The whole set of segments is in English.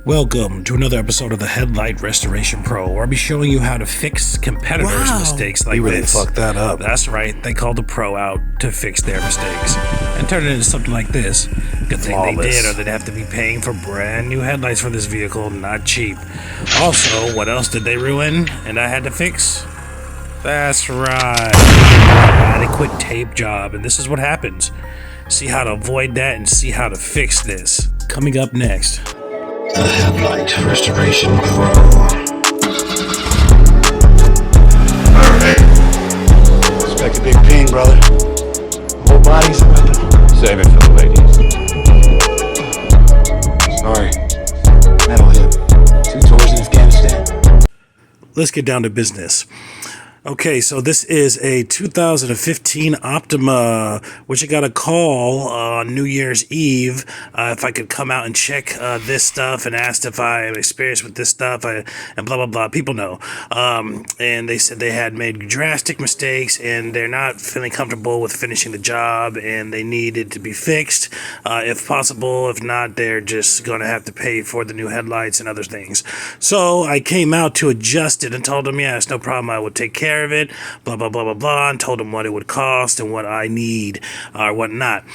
Welcome to another episode of the Headlight Restoration Pro, where I'll be showing you how to fix competitors' mistakes like you really this. fucked that up. That's right, they called the pro out to fix their mistakes and turn it into something like this. Good thing they did, or they'd have to be paying for brand new headlights for this vehicle, not cheap. Also, what else did they ruin and I had to fix? That's right, inadequate tape job, and this is what happens. See how to avoid that and see how to fix this. Coming up next. The Headlight Restoration Pro. Alright. Expect a big ping, brother. Whole body's a weapon. Save it for the ladies. Sorry. Metalhead. 2 tours in Afghanistan. Let's get down to business. Okay, so this is a 2015 Optima, which I got a call on New Year's Eve if I could come out and check this stuff, and asked if I am experienced with this stuff, and blah, blah, blah. People know. And they said they had made drastic mistakes, and they're not feeling comfortable with finishing the job, and they needed to be fixed if possible. If not, they're just going to have to pay for the new headlights and other things. So I came out to adjust it and told them, yeah, it's no problem. I will take care of it, blah, blah, blah, blah, blah, and told them what it would cost and what I need or what not.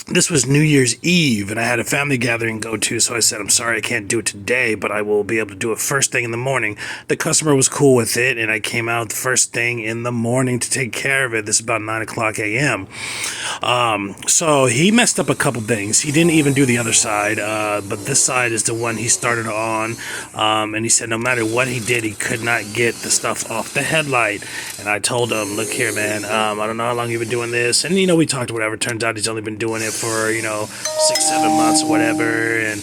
This was New Year's Eve, and I had a family gathering to go to, so I said, I'm sorry I can't do it today, but I will be able to do it first thing in the morning. The customer was cool with it, and I came out the first thing in the morning to take care of it. This is about 9 o'clock a.m. So he messed up a couple things. He didn't even do the other side, but this side is the one he started on, and he said no matter what he did, he could not get the stuff off the headlight. And I told him, look here, man, I don't know how long you've been doing this, and we talked or whatever. Turns out he's only been doing it for 6-7 months or whatever, and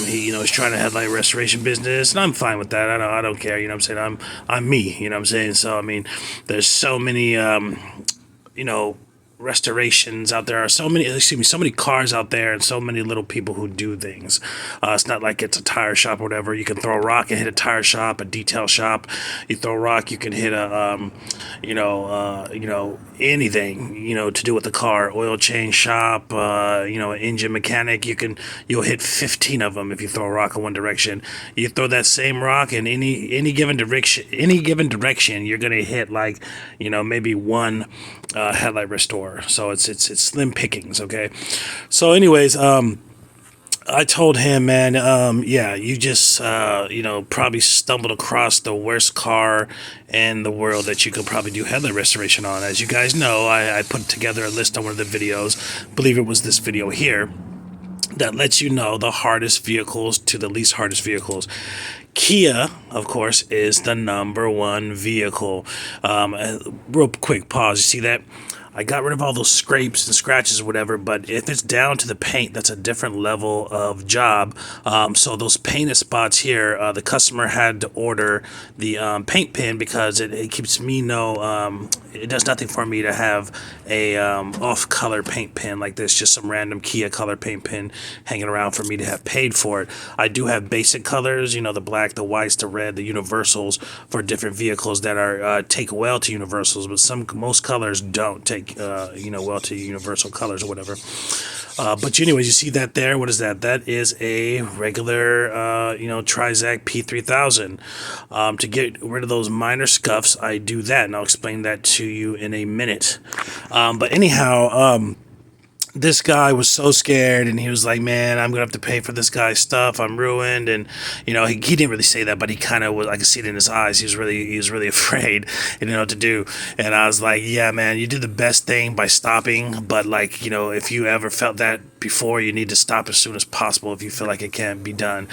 he's trying to headlight restoration business, and I'm fine with that. I don't care, I'm saying. I'm me, I'm saying. So I mean, there's so many restorations out there, are so many cars out there, and so many little people who do things. It's not like it's a tire shop or whatever. You can throw a rock and hit a tire shop, a detail shop. You throw a rock, you can hit a anything to do with the car. Oil change shop, an engine mechanic. You'll hit 15 of them if you throw a rock in one direction. You throw that same rock in any given direction, you're gonna hit maybe one headlight restore. So it's slim pickings, okay? So anyways, I told him, man, you just, probably stumbled across the worst car in the world that you could probably do headlight restoration on. As you guys know, I put together a list on one of the videos, I believe it was this video here, that lets you know the hardest vehicles to the least hardest vehicles. Kia, of course, is the #1 vehicle. Real quick pause. You see that? I got rid of all those scrapes and scratches or whatever, but if it's down to the paint, that's a different level of job. So those painted spots here, the customer had to order the paint pen because it keeps me it does nothing for me to have a off-color paint pen like this, just some random Kia color paint pen hanging around for me to have paid for it. I do have basic colors, the black, the whites, the red, the universals for different vehicles that are take well to universals, but most colors don't take well to universal colors or whatever. But anyways, you see that there? What is that? That is a regular, Trizac P3000. To get rid of those minor scuffs, I do that, and I'll explain that to you in a minute. But anyhow, this guy was so scared, and he was like, man, I'm gonna have to pay for this guy's stuff, I'm ruined. And he didn't really say that, but he kind of was. I could see it in his eyes. He was really afraid. He didn't know what to do. And I was like, yeah, man, you did the best thing by stopping, but if you ever felt that before, you need to stop as soon as possible if you feel like it can't be done,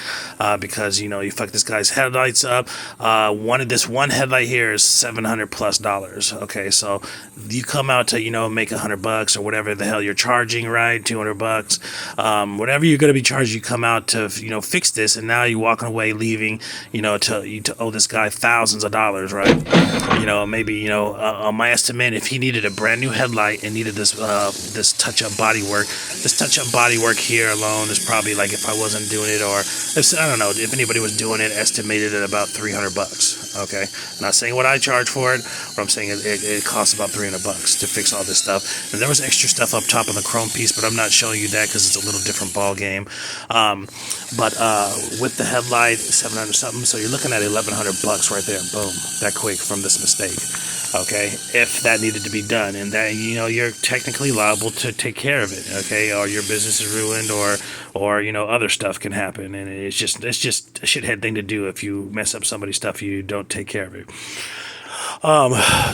because you fucked this guy's headlights up. This one headlight here is $700+. Okay, so you come out to make $100 or whatever the hell you're charging, right? $200, whatever you're going to be charged. You come out to fix this, and now you're walking away leaving to owe this guy thousands of dollars, right? Maybe on my estimate, if he needed a brand new headlight and needed this touch-up body work, this touch touch-up body work here alone is probably like, if I wasn't doing it, or if, I don't know, if anybody was doing it, estimated at about $300. Okay, I'm not saying what I charge for it, but I'm saying it costs about $300 to fix all this stuff. And there was extra stuff up top on the chrome piece, but I'm not showing you that because it's a little different ball game. But with the headlight, 700 something, so you're looking at $1,100 right there. Boom, that quick from this mistake. Okay, if that needed to be done, and that, you know, you're technically liable to take care of it. Okay, or your business is ruined, or you know, other stuff can happen, and it's just a shithead thing to do if you mess up somebody's stuff, you don't take care of it.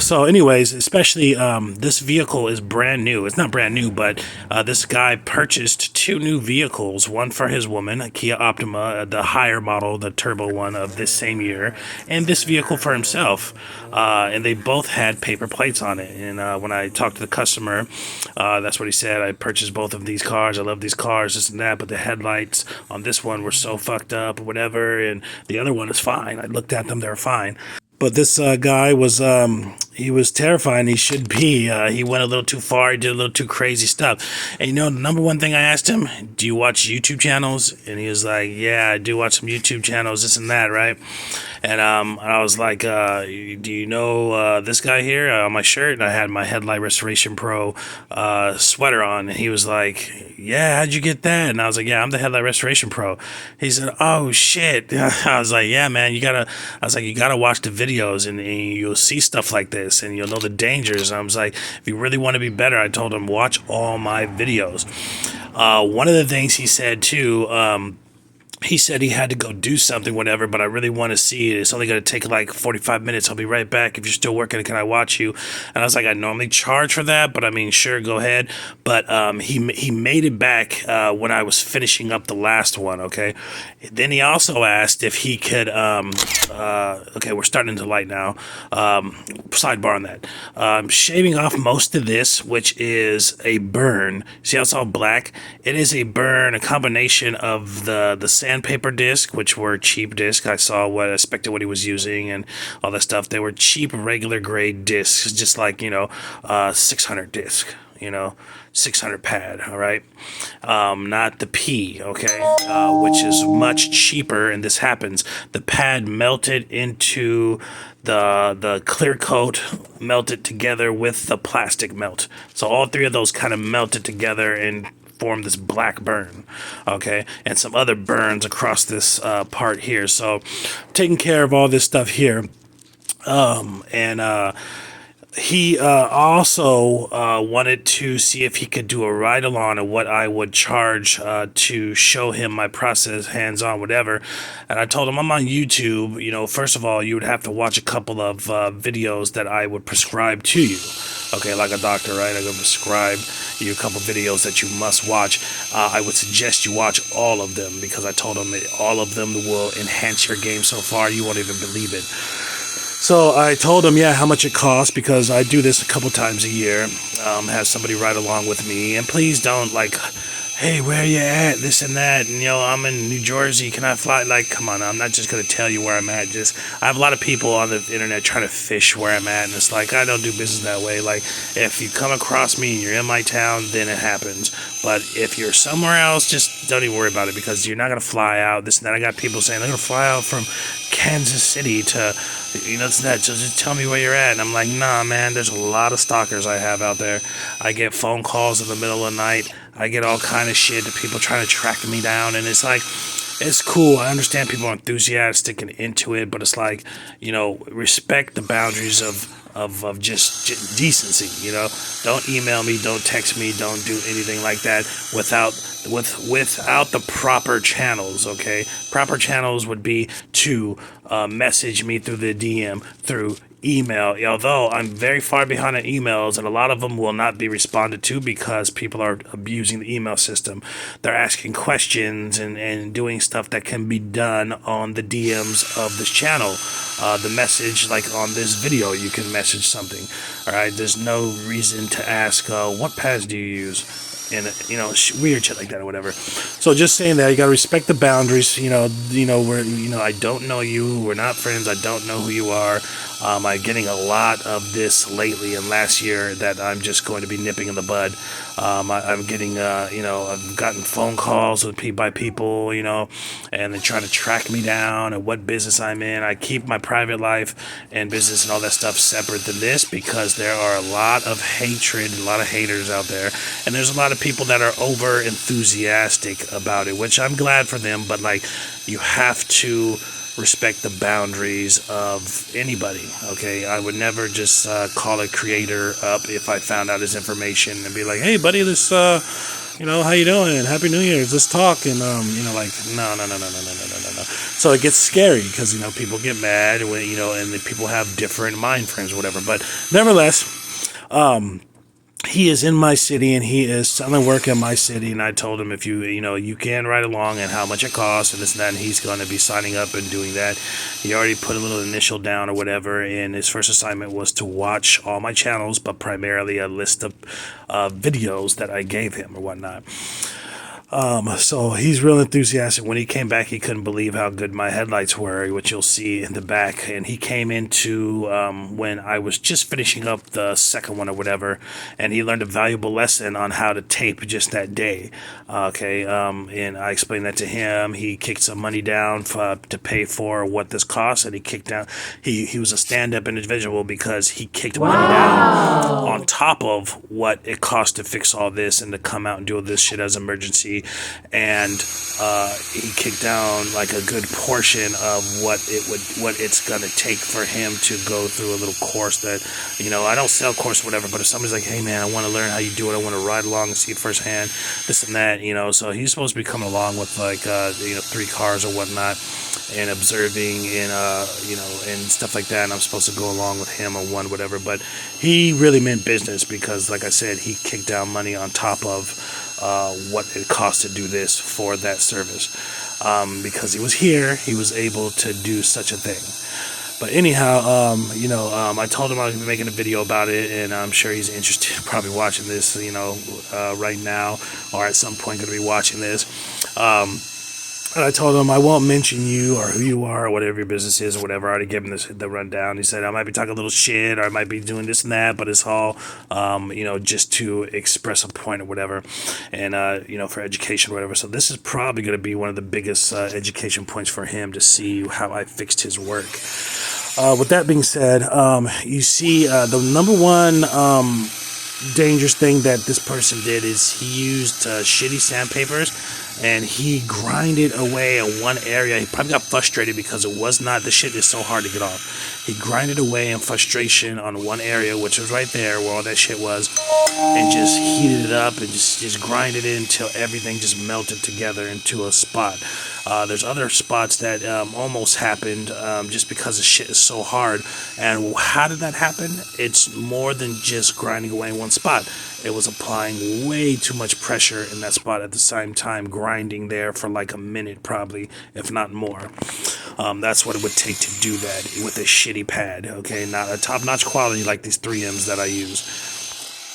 So anyways, especially, this vehicle is brand new. It's not brand new, but, this guy purchased 2 new vehicles, one for his woman, a Kia Optima, the higher model, the turbo one of this same year, and this vehicle for himself. And they both had paper plates on it. And, when I talked to the customer, that's what he said. I purchased both of these cars. I love these cars, this and that, but the headlights on this one were so fucked up or whatever. And the other one is fine. I looked at them. They were fine. But this guy was, he was terrifying. He should be. He went a little too far. He did a little too crazy stuff. And you know, the number one thing I asked him, do you watch YouTube channels? And he was like, yeah, I do watch some YouTube channels, this and that, right? And I was like, do you know this guy here on my shirt? And I had my Headlight Restoration Pro sweater on. And he was like, yeah, how'd you get that? And I was like, yeah, I'm the Headlight Restoration Pro. He said, oh, shit. I was like, yeah, man, you gotta watch the videos, and you'll see stuff like this, and you'll know the dangers. And I was like, if you really want to be better, I told him, watch all my videos. One of the things he said, too, he said he had to go do something, whatever, but I really want to see it. It's only going to take like 45 minutes. I'll be right back. If you're still working, can I watch you? And I was like, I normally charge for that, but I mean, sure, go ahead. But he made it back when I was finishing up the last one, okay? Then he also asked if he could, okay, we're starting to light now. Sidebar on that. Shaving off most of this, which is a burn. See how it's all black? It is a burn, a combination of the sandpaper disc, which were cheap disc. I saw what I expected what he was using and all that stuff. They were cheap, regular grade discs, just like, you know, 600 disc, you know, 600 pad, all right? Not the P, okay? Which is much cheaper, and this happens. The pad melted into the clear coat, melted together with the plastic melt. So all 3 of those kind of melted together and form this black burn, okay, and some other burns across this part here. So taking care of all this stuff here, and he also wanted to see if he could do a ride-along of what I would charge to show him my process, hands-on, whatever. And I told him I'm on YouTube. You know, first of all, you would have to watch a couple of videos that I would prescribe to you. Okay, like a doctor, right? I would prescribe you a couple videos that you must watch. I would suggest you watch all of them, because I told him that all of them will enhance your game so far you won't even believe it. So I told him, yeah, how much it costs, because I do this a couple times a year, have somebody ride along with me, and please don't, like, hey, where you at, this and that, and, you know, I'm in New Jersey, can I fly? Like, come on, I'm not just going to tell you where I'm at. Just, I have a lot of people on the internet trying to fish where I'm at, and it's like, I don't do business that way. Like, if you come across me and you're in my town, then it happens. But if you're somewhere else, just don't even worry about it, because you're not going to fly out, this and that. I got people saying, they're going to fly out from Kansas City to, you know, it's that, so just tell me where you're at. And I'm like, nah, man, there's a lot of stalkers I have out there. I get phone calls in the middle of the night. I get all kind of shit, people trying to track me down, and it's like, it's cool. I understand people are enthusiastic and into it, but it's like, you know, respect the boundaries of just decency, you know. Don't email me, don't text me, don't do anything like that without the proper channels, okay? Proper channels would be to message me through the DM, through email, although I'm very far behind on emails, and a lot of them will not be responded to because people are abusing the email system. They're asking questions and doing stuff that can be done on the DMs of this channel. The message, like on this video, you can message something. All right, there's no reason to ask, what pads do you use? and weird shit like that or whatever. So just saying that you gotta respect the boundaries. I don't know you. We're not friends. I don't know who you are. I'm getting a lot of this lately and last year that I'm just going to be nipping in the bud. I'm getting, I've gotten phone calls by people, and they're trying to track me down and what business I'm in. I keep my private life and business and all that stuff separate than this because there are a lot of hatred, a lot of haters out there, and there's a lot of people that are over enthusiastic about it, which I'm glad for them, but like, you have to respect the boundaries of anybody. Okay, I would never just call a creator up if I found out his information and be like, hey buddy, this how you doing, happy new year's, let's talk. And no. So it gets scary because people get mad when and the people have different mind frames or whatever. But nevertheless, he is in my city and he is selling work in my city, and I told him if you can ride along and how much it costs and this and that, and he's going to be signing up and doing that. He already put a little initial down or whatever, and his first assignment was to watch all my channels, but primarily a list of videos that I gave him or whatnot. So he's real enthusiastic. When he came back, he couldn't believe how good my headlights were, which you'll see in the back. And he came into when I was just finishing up the second one or whatever, and he learned a valuable lesson on how to tape just that day. And I explained that to him. He kicked some money down to pay for what this costs, and he kicked down. He was a stand-up individual because he kicked money down on top of what it cost to fix all this and to come out and do all this shit as emergency. And he kicked down like a good portion of what it's gonna take for him to go through a little course that I don't sell course or whatever, but if somebody's like, hey man, I want to learn how you do it, I want to ride along and see it firsthand, this and that, so he's supposed to be coming along with like 3 cars or whatnot and observing and and stuff like that, and I'm supposed to go along with him on one whatever. But he really meant business because, like I said, he kicked down money on top of what it cost to do this for that service. Because he was here, he was able to do such a thing. But anyhow, I told him I was making a video about it, and I'm sure he's interested in probably watching this, right now, or at some point going to be watching this. And I told him I won't mention you or who you are or whatever your business is or whatever. I already gave him the rundown. He said I might be talking a little shit or I might be doing this and that, but it's all, just to express a point or whatever, and for education or whatever. So this is probably going to be one of the biggest education points for him to see how I fixed his work. With that being said, you see the number one dangerous thing that this person did is he used shitty sandpapers, and he grinded away in one area. He probably got frustrated because the shit is so hard to get off. He grinded away in frustration on one area, which was right there where all that shit was, and just heated it up and just grinded it until everything just melted together into a spot. There's other spots that almost happened just because the shit is so hard. And how did that happen? It's more than just grinding away in one spot. It was applying way too much pressure in that spot at the same time, grinding there for like a minute probably, if not more. That's what it would take to do that with a shitty pad, okay? Not a top-notch quality like these 3Ms that I use.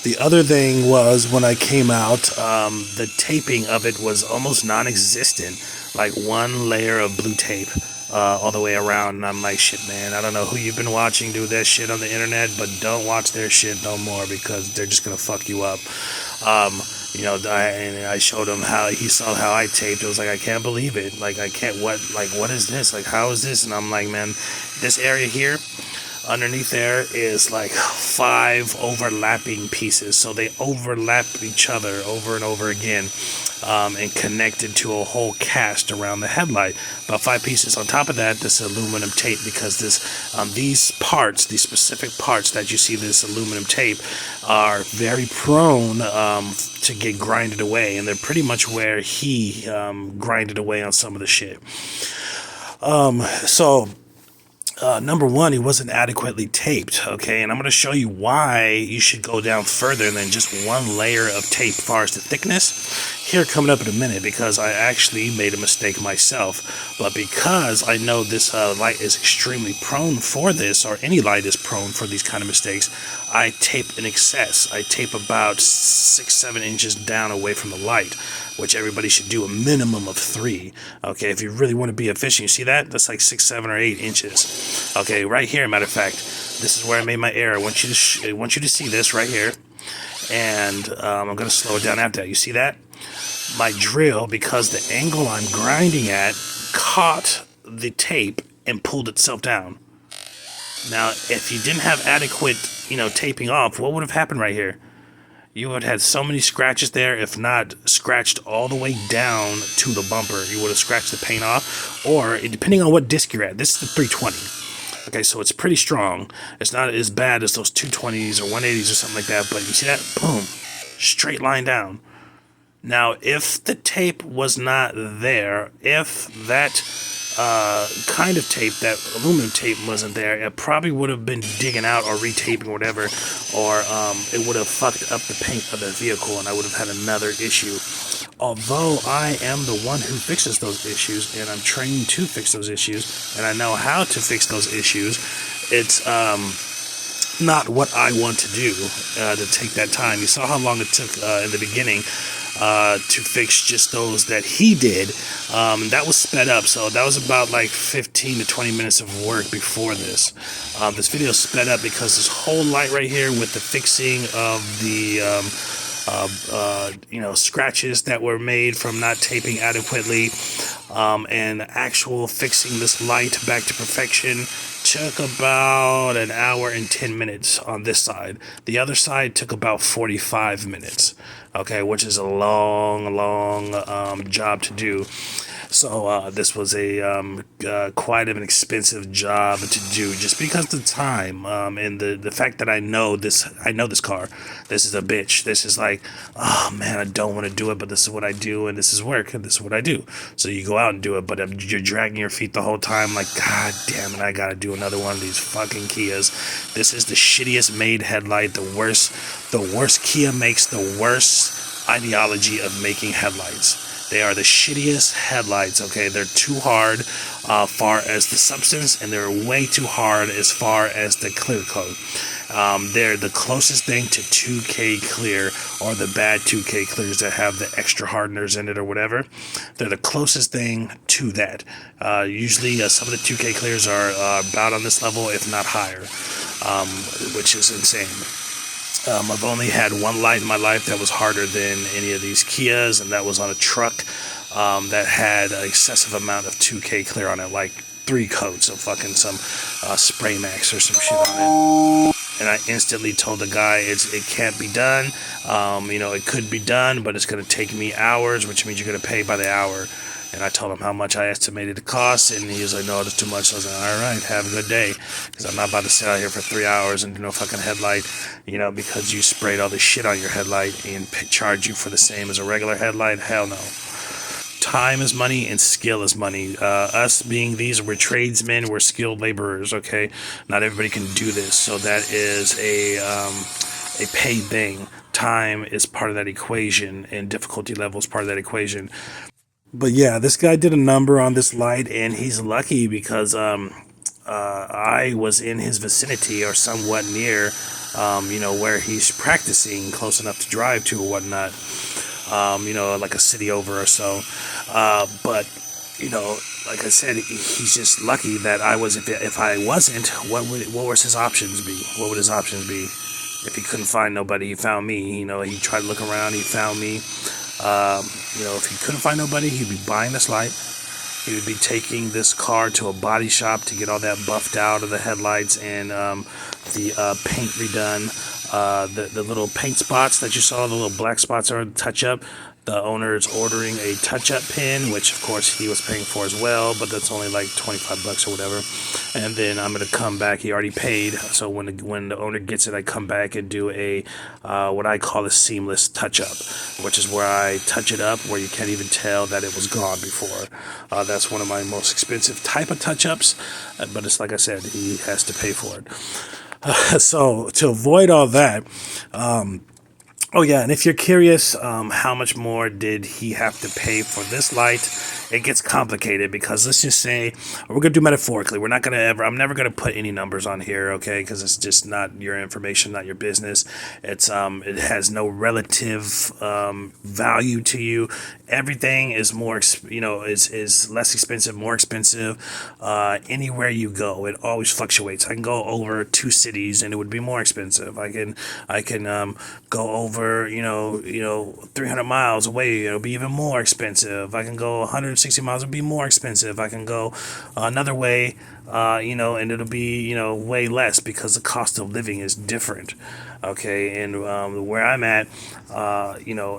The other thing was when I came out, the taping of it was almost non-existent, like one layer of blue tape all the way around. And I'm like, shit, man, I don't know who you've been watching do that shit on the internet, but don't watch their shit no more because they're just gonna fuck you up. And I showed him how he saw how I taped. It was like, I can't believe it. Like, what is this? Like, how is this? And I'm like, man, this area here, underneath there is like 5 overlapping pieces, so they overlap each other over and over again, and connected to a whole cast around the headlight. About 5 pieces. On top of that, this aluminum tape, because these specific parts that you see, this aluminum tape, are very prone to get grinded away, and they're pretty much where he grinded away on some of the shit. So Number one, he wasn't adequately taped, okay? And I'm going to show you why you should go down further than just one layer of tape as far as the thickness. Here, coming up in a minute, because I actually made a mistake myself. But because I know this light is extremely prone for this, or any light is prone for these kind of mistakes, I tape in excess. I tape about 6-7 inches down away from the light, which everybody should do a minimum of 3. Okay, if you really want to be efficient, you see that? That's like 6, 7, or 8 inches. Okay, right here, matter of fact, this is where I made my error. I want you to see this right here, and I'm going to slow it down after that. You see that? My drill, because the angle I'm grinding at caught the tape and pulled itself down. Now, if you didn't have adequate, taping off, what would have happened right here? You would have had so many scratches there, if not scratched all the way down to the bumper. You would have scratched the paint off, or depending on what disc you're at. This is the 320. Okay, so it's pretty strong. It's not as bad as those 220s or 180s or something like that, but you see that? Boom. Straight line down. Now, if the tape was not there, if that kind of tape, that aluminum tape wasn't there, it probably would have been digging out or retaping or whatever, or it would have fucked up the paint of the vehicle and I would have had another issue. Although I am the one who fixes those issues, and I'm trained to fix those issues, and I know how to fix those issues, it's not what I want to do to take that time. You saw how long it took in the beginning to fix just those that he did. That was sped up, so that was about like 15 to 20 minutes of work before this. This video sped up because this whole light right here with the fixing of the scratches that were made from not taping adequately, and actual fixing this light back to perfection took about an hour and 10 minutes on this side. The other side took about 45 minutes, okay, which is a long job to do. So this was a quite an expensive job to do, just because of the time and the fact that I know this car. This is a bitch. This is like, oh man, I don't want to do it, but this is what I do, and this is work, and this is what I do. So you go out and do it, but you're dragging your feet the whole time, like, god damn it, I gotta do another one of these fucking Kias. This is the shittiest made headlight. The worst Kia makes the worst ideology of making headlights. They are the shittiest headlights, okay? They're too hard far as the substance, and they're way too hard as far as the clear coat. They're the closest thing to 2K clear, or the bad 2K clears that have the extra hardeners in it or whatever. They're the closest thing to that. Usually some of the 2K clears are about on this level, if not higher, which is insane. I've only had one light in my life that was harder than any of these Kias, and that was on a truck that had an excessive amount of 2K clear on it, like 3 coats of fucking some Spray Max or some shit on it. And I instantly told the guy it can't be done. It could be done, but it's going to take me hours, which means you're going to pay by the hour. And I told him how much I estimated the cost, and he was like, no, that's too much. So I was like, all right, have a good day, because I'm not about to sit out here for 3 hours and do no fucking headlight, because you sprayed all this shit on your headlight and charge you for the same as a regular headlight. Hell no. Time is money and skill is money. Us being we're tradesmen, we're skilled laborers, okay? Not everybody can do this, so that is a paid thing. Time is part of that equation, and difficulty level is part of that equation. But yeah, this guy did a number on this light, and he's lucky because I was in his vicinity or somewhat near, where he's practicing, close enough to drive to or whatnot, like a city over or so. But like I said, he's just lucky that I was. If I wasn't, what would his options be? What would his options be? If he couldn't find nobody, he found me. He tried to look around, he found me. If he couldn't find nobody, he'd be buying this light. He would be taking this car to a body shop to get all that buffed out of the headlights and the paint redone. The little paint spots that you saw, the little black spots are touch up. The owner is ordering a touch-up pin, which of course he was paying for as well, but that's only like 25 bucks or whatever. And then I'm gonna come back. He already paid, so when the owner gets it, I come back and do a what I call a seamless touch-up, which is where I touch it up where you can't even tell that it was gone before. That's one of my most expensive type of touch-ups, but it's like I said, he has to pay for it. So to avoid all that, oh yeah, and if you're curious, how much more did he have to pay for this light? It gets complicated because let's just say we're gonna do metaphorically. We're not gonna I'm never gonna put any numbers on here, okay? Because it's just not your information, not your business. It has no relative value to you. Everything is more, is less expensive, more expensive. Anywhere you go, it always fluctuates. I can go over 2 cities and it would be more expensive. I can go over 300 miles away, it'll be even more expensive. I can go 160 miles, it'll be more expensive. I can go another way, and it'll be way less because the cost of living is different. Okay, and where I'm at,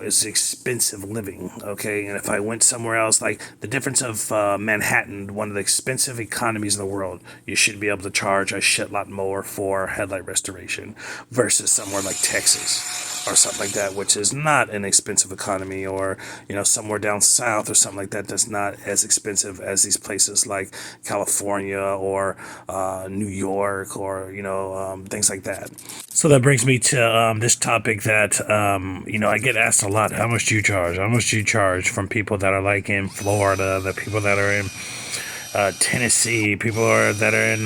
is expensive living. Okay, and if I went somewhere else, like the difference of Manhattan, one of the expensive economies in the world, you should be able to charge a shit lot more for headlight restoration versus somewhere like Texas or something like that, which is not an expensive economy, or somewhere down south or something like that that's not as expensive as these places like California or New York or things like that. So that brings me to this topic that I get asked a lot: how much do you charge? How much do you charge from people that are like in Florida, the people that are in Tennessee, people that are in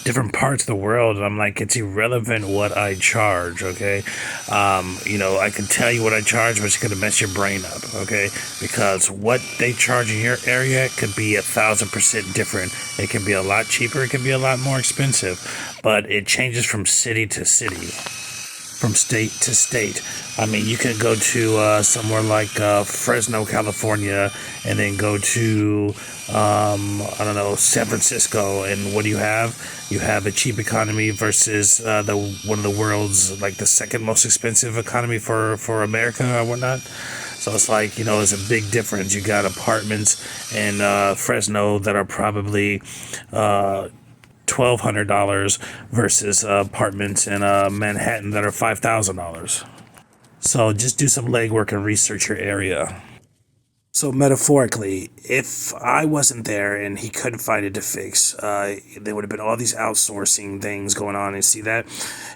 different parts of the world? And I'm like, it's irrelevant what I charge, okay? I can tell you what I charge, but it's going to mess your brain up, okay? Because what they charge in your area could be 1,000% different. It can be a lot cheaper, it can be a lot more expensive, but it changes from city to city, from state to state. I mean, you can go to somewhere like Fresno, California, and then go to San Francisco, and what do you have? You have a cheap economy versus one of the world's, like, the second most expensive economy for America or whatnot. So it's like, there's a big difference. You got apartments in Fresno that are probably $1,200 versus apartments in Manhattan that are $5,000. So just do some legwork and research your area. So metaphorically, if I wasn't there and he couldn't find it to fix, there would have been all these outsourcing things going on, and see that?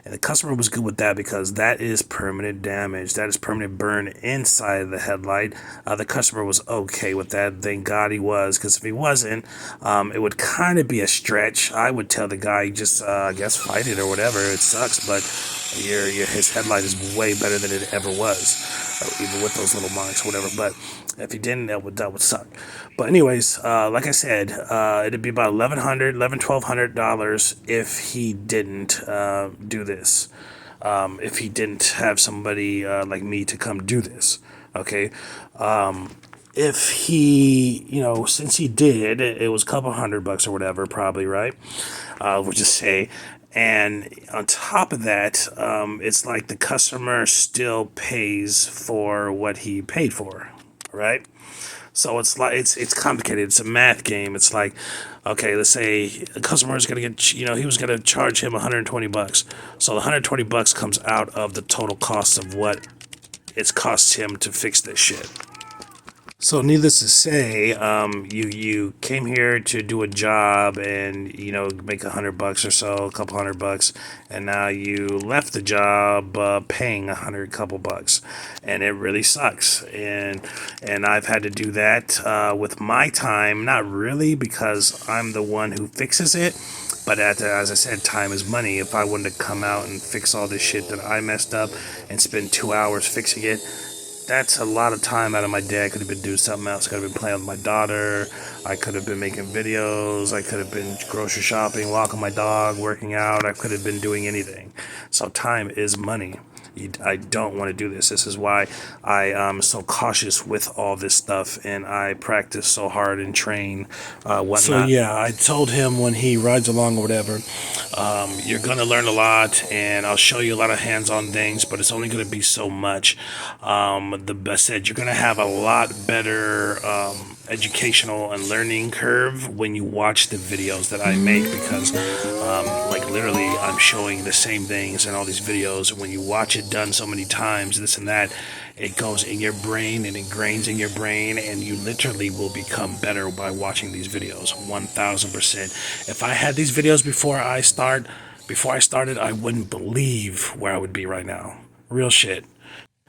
And the customer was good with that because that is permanent damage. That is permanent burn inside of the headlight. The customer was okay with that. Thank God he was, because if he wasn't, it would kind of be a stretch. I would tell the guy, just, fight it or whatever. It sucks, but his headlight is way better than it ever was, even with those little marks, whatever. But if he didn't, that would suck. But anyways, like I said, it'd be about $1,100 if he didn't do this. If he didn't have somebody like me to come do this, okay? If he, since he did, it was a couple $100 or whatever, probably, right? We'll just say. And on top of that, it's like the customer still pays for what he paid for, right? So it's like it's complicated. It's a math game. It's like, okay, let's say a customer is gonna get, he was gonna charge him $120. So the $120 comes out of the total cost of what it's cost him to fix this shit. So needless to say, you came here to do a job and make $100 or so, a couple $100, and now you left the job paying couple bucks, and it really sucks. And I've had to do that with my time, not really because I'm the one who fixes it, but as I said, time is money. If I wouldn't have come out and fix all this shit that I messed up and spend 2 hours fixing it, that's a lot of time out of my day. I could have been doing something else. I could have been playing with my daughter. I could have been making videos. I could have been grocery shopping, walking my dog, working out. I could have been doing anything. So time is money. I don't want to do this. This is why I am so cautious with all this stuff, and I practice so hard and train whatnot. So yeah, I told him when he rides along or whatever, you're going to learn a lot, and I'll show you a lot of hands-on things, but it's only going to be so much. I said you're going to have a lot better educational and learning curve when you watch the videos that I make, because like literally I'm showing the same things in all these videos. When you watch it done so many times, this and that, it goes in your brain and ingrains in your brain, and you literally will become better by watching these videos. 1000%. If I had these videos before I started, I wouldn't believe where I would be right now. Real shit.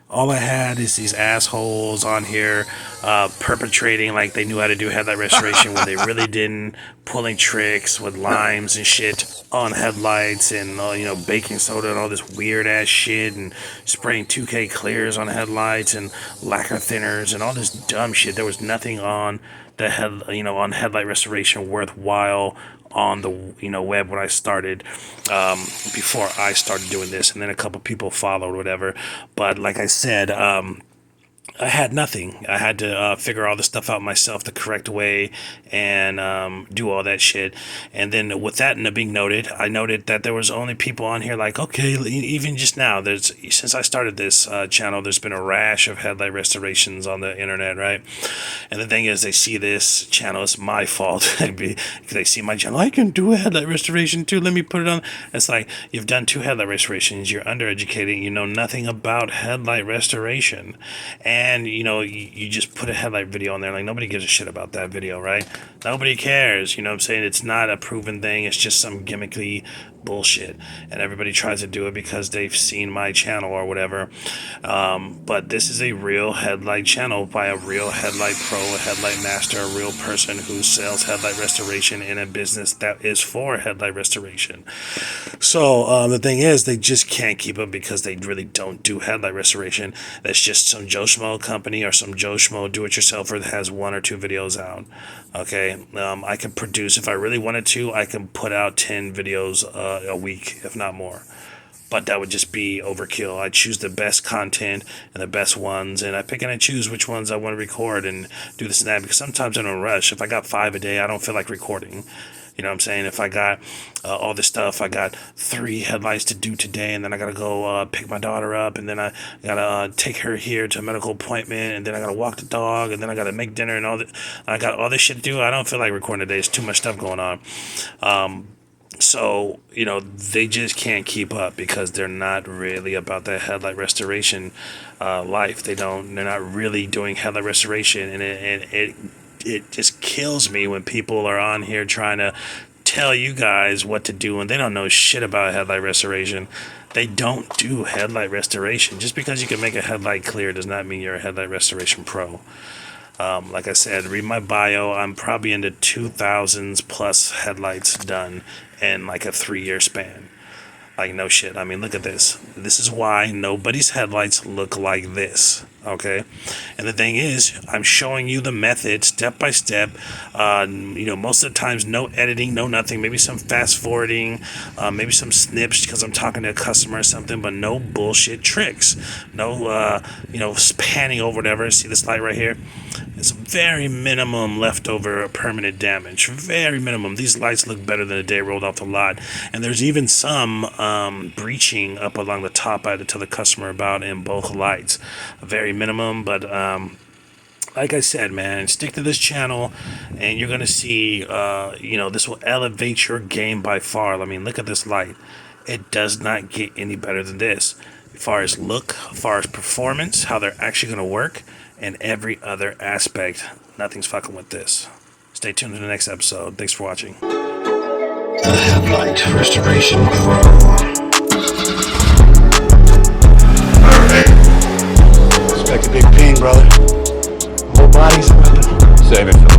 All I had is these assholes on here perpetrating like they knew how to do headlight restoration when they really didn't, pulling tricks with limes and shit on headlights, and baking soda and all this weird ass shit, and spraying 2K clears on headlights and lacquer thinners and all this dumb shit. There was nothing on the on headlight restoration worthwhile on the web when I started, before I started doing this, and then a couple people followed, whatever. But like I said, I had nothing. I had to figure all this stuff out myself the correct way, and do all that shit. And then with that being noted, I noted that there was only people on here like, okay, even just now, since I started this channel, there's been a rash of headlight restorations on the internet, right? And the thing is, they see this channel, it's my fault, because they see my channel, I can do a headlight restoration too, let me put it on. It's like, you've done 2 headlight restorations, you're undereducated, you know nothing about headlight restoration, and you just put a headlight video on there, like nobody gives a shit about that video, right? Nobody cares, you know what I'm saying? It's not a proven thing, it's just some gimmicky bullshit, and everybody tries to do it because they've seen my channel or whatever. But this is a real headlight channel by a real headlight pro, a headlight master, a real person who sells headlight restoration in a business that is for headlight restoration. So the thing is, they just can't keep up because they really don't do headlight restoration. That's just some Joe Schmo company or some Joe Schmo do-it-yourselfer that has 1 or 2 videos out. Okay, I can produce, if I really wanted to, I can put out 10 videos a week, if not more. But that would just be overkill. I choose the best content and the best ones, and I pick and I choose which ones I want to record and do this and that, because sometimes I don't rush. If I got 5 a day, I don't feel like recording. You know what I'm saying? If I got all this stuff, I got 3 headlights to do today, and then I got to go pick my daughter up, and then I got to take her here to a medical appointment, and then I got to walk the dog, and then I got to make dinner, and I got all this shit to do. I don't feel like recording today. There's too much stuff going on. So, they just can't keep up because they're not really about that headlight restoration life. They're not really doing headlight restoration, and it just kills me when people are on here trying to tell you guys what to do, and they don't know shit about headlight restoration. They don't do headlight restoration. Just because you can make a headlight clear does not mean you're a headlight restoration pro. Like I said, read my bio. I'm probably into 2,000s plus headlights done in like a 3-year span. Like, no shit. I mean, look at this. This is why nobody's headlights look like this. Okay? And the thing is, I'm showing you the method step by step. Most of the times, no editing, no nothing. Maybe some fast forwarding, maybe some snips because I'm talking to a customer or something, but no bullshit tricks. No, panning over whatever. See this light right here? It's very minimum leftover permanent damage. Very minimum. These lights look better than the day rolled off the lot. And there's even some breaching up along the top I had to tell the customer about in both lights. Very minimum, but like I said, man, stick to this channel and you're going to see, this will elevate your game by far. I mean, look at this light. It does not get any better than this. As far as look, as far as performance, how they're actually going to work, and every other aspect, nothing's fucking with this. Stay tuned to the next episode. Thanks for watching. The Headlight Restoration Pro. Alright. Expect a big ping, brother. Whole body's Save it for